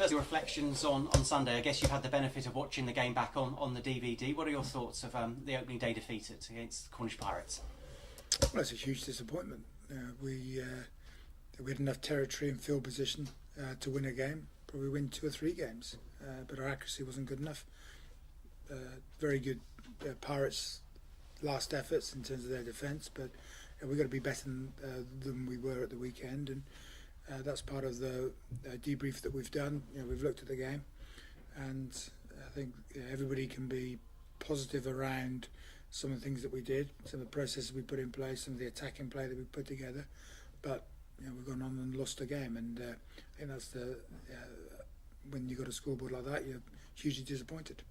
terms of reflections on Sunday, I guess you've had the benefit of watching the game back on the DVD. What are your thoughts of the opening day defeat against the Cornish Pirates? Well, it's a huge disappointment. We had enough territory and field position to win a game, probably win 2 or 3 games, but our accuracy wasn't good enough. Very good Pirates' last efforts in terms of their defence, but we've got to be better than we were at the weekend, and that's part of the debrief that we've done. We've looked at the game, and I think everybody can be positive around some of the things that we did, some of the processes we put in place, some of the attacking play that we put together, but we've gone on and lost a game, and I think that's when you've got a scoreboard like that, you're hugely disappointed.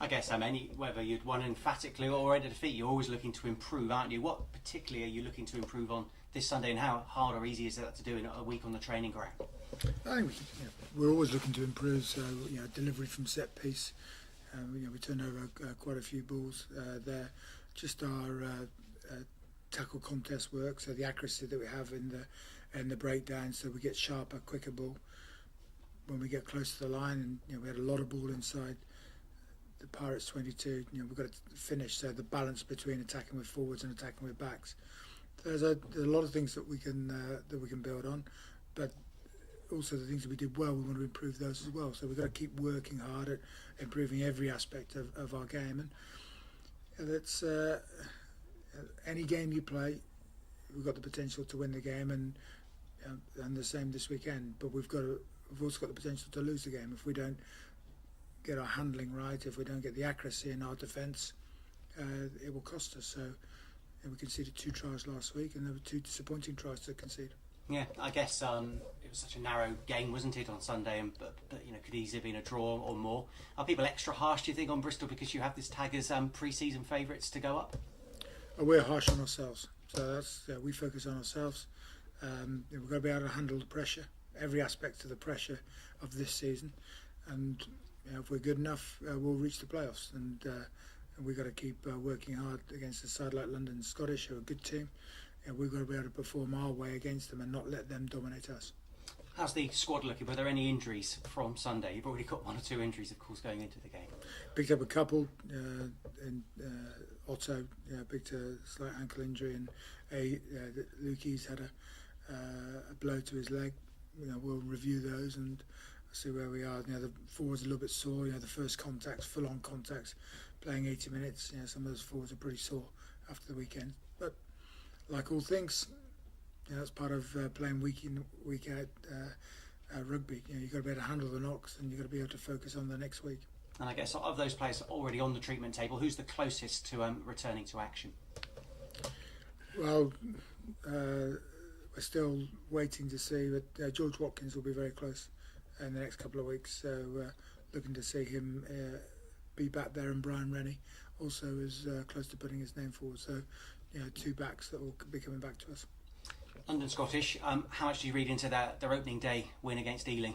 I guess whether you'd won emphatically or at a defeat, you're always looking to improve, aren't you? What particularly are you looking to improve on this Sunday, and how hard or easy is that to do in a week on the training ground? I think we're always looking to improve. So delivery from set piece, we turned over quite a few balls there. Just our tackle contest work, so the accuracy that we have in the breakdown, so we get sharper, quicker ball when we get close to the line, and we had a lot of ball inside the Pirates 22. We've got to finish, so the balance between attacking with forwards and attacking with backs. There's a lot of things that we can build on, but also the things that we did well, we want to improve those as well. So we've got to keep working hard at improving every aspect of our game, and that's any game you play, we've got the potential to win the game, and the same this weekend. But we've also got the potential to lose the game if we don't get our handling right, if we don't get the accuracy in our defence. It will cost us. So we conceded 2 tries last week, and there were 2 disappointing tries to concede. Yeah, I guess it was such a narrow game, wasn't it, on Sunday? But could easily have been a draw or more. Are people extra harsh, do you think, on Bristol because you have this tag as pre-season favourites to go up? We're harsh on ourselves. So we focus on ourselves. We've got to be able to handle the pressure, every aspect of the pressure of this season, and if we're good enough, we'll reach the playoffs. And we've got to keep working hard against a side like London Scottish, who are a good team. We've got to be able to perform our way against them and not let them dominate us. How's the squad looking? Were there any injuries from Sunday? You've already got 1 or 2 injuries, of course, going into the game. Picked up a couple, and Otto picked a slight ankle injury, and Lukey's had a blow to his leg. We'll review those and see where we are. The forwards are a little bit sore. The first contacts, full-on contacts, playing 80 minutes. Some of those forwards are pretty sore after the weekend. But like all things, that's part of playing week in, week out rugby. You've got to be able to handle the knocks, and you've got to be able to focus on the next week. And I guess of those players already on the treatment table, who's the closest to returning to action? Well, we're still waiting to see, but George Watkins will be very close in the next couple of weeks. So looking to see him be back there, and Brian Rennie also is close to putting his name forward. So 2 backs that will be coming back to us. London Scottish, how much do you read into their opening day win against Ealing?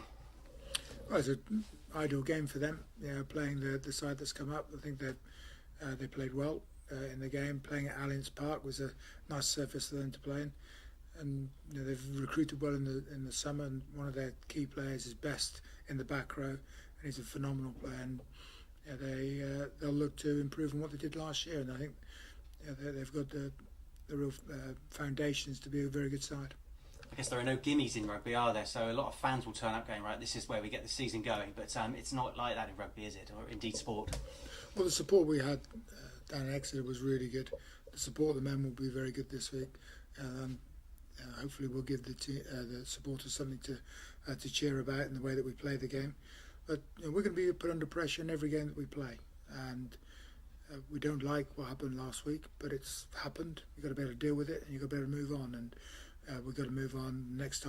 Well, it's an ideal game for them. Playing the side that's come up. I think they played well in the game. Playing at Allianz Park was a nice surface for them to play in, and they've recruited well in the summer. And one of their key players is Best in the back row, and he's a phenomenal player. And they'll look to improve on what they did last year. And I think they've got the real foundations to be a very good side. I guess there are no gimmies in rugby, are there? So a lot of fans will turn up going, right, this is where we get the season going. But it's not like that in rugby, is it? Or indeed sport? Well, the support we had down in Exeter was really good. The support of the men will be very good this week. Hopefully we'll give the supporters something to cheer about in the way that we play the game. But we're going to be put under pressure in every game that we play. And we don't like what happened last week, but it's happened. You've got to be able to deal with it, and you've got to be able to move on. And we've got to move on. Next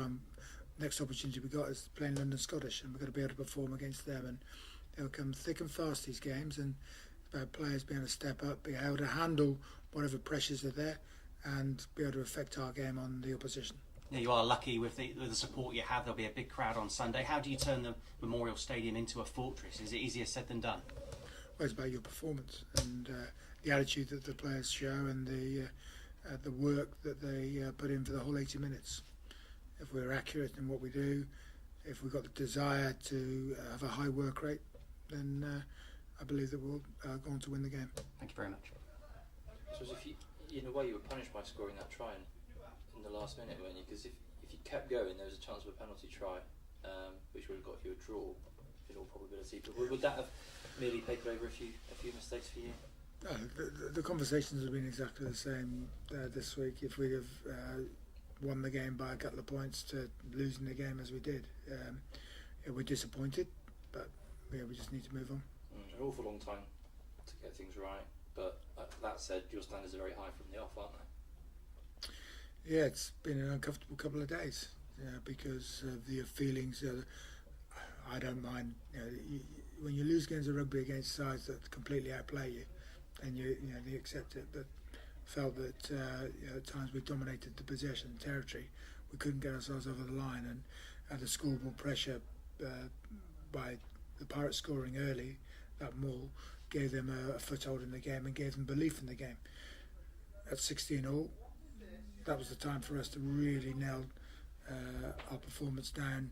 opportunity we got is playing London Scottish, and we've got to be able to perform against them. And they'll come thick and fast, these games, and it's about players being able to step up, be able to handle whatever pressures are there, and be able to affect our game on the opposition. Yeah, you are lucky with the support you have. There'll be a big crowd on Sunday. How do you turn the Memorial Stadium into a fortress? Is it easier said than done? Well, it's about your performance and the attitude that the players show, and the work that they put in for the whole 80 minutes. If we're accurate in what we do, if we've got the desire to have a high work rate, then I believe that we'll go on to win the game. Thank you very much. So if you, in a way, you were punished by scoring that try in the last minute, weren't you? Because if you kept going, there was a chance of a penalty try, which would have got you a draw in all probability. But would that have merely papered over a few mistakes for you? No, the conversations have been exactly the same this week. If we'd have won the game by a couple of points to losing the game as we did, we're disappointed, but we just need to move on. An awful long time to get things right, but that said, your standards are very high from the off, aren't they? Yeah, it's been an uncomfortable couple of days because of the feelings. I don't mind when you lose games of rugby against sides that completely outplay you, and you accept it. But felt that at times we dominated the possession territory. We couldn't get ourselves over the line, and had the scoreboard pressure by the Pirates scoring early. That maul gave them a foothold in the game and gave them belief in the game. At 16-all, that was the time for us to really nail our performance down,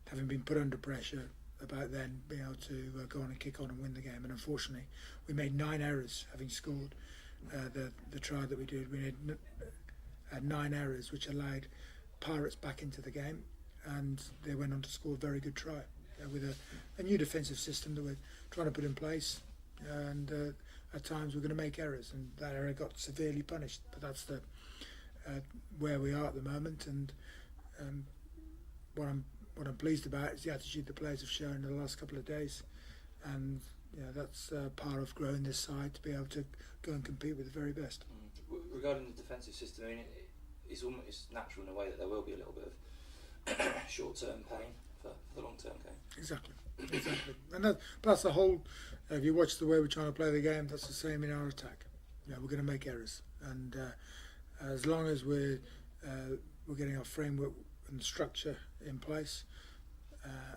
having been put under pressure. About then being able to go on and kick on and win the game. And unfortunately, we made 9 errors having scored the try that we did. We made 9 errors, which allowed Pirates back into the game, and they went on to score a very good try with a new defensive system that we're trying to put in place. And at times we're going to make errors, and that error got severely punished. But that's where we are at the moment. And what I'm pleased about is the attitude the players have shown in the last couple of days, and that's part of growing this side to be able to go and compete with the very best. Regarding the defensive system, I mean, it's natural in a way that there will be a little bit of short-term pain for the long-term game. Exactly, and that's the whole. If you watch the way we're trying to play the game, that's the same in our attack. We're going to make errors, and as long as we're getting our framework and structure in place,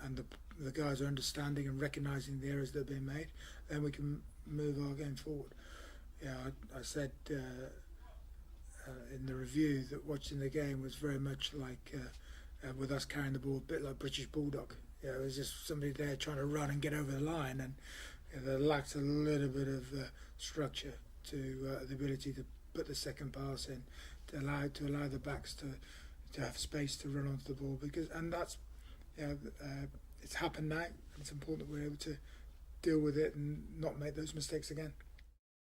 and the guys are understanding and recognising the errors that are being made, then we can move our game forward. I said in the review that watching the game was very much like with us carrying the ball, a bit like British Bulldog. It was just somebody there trying to run and get over the line, and there lacked a little bit of structure to the ability to put the second pass in, to allow the backs to have space to run onto the ball, and that's it's happened now, and it's important that we're able to deal with it and not make those mistakes again.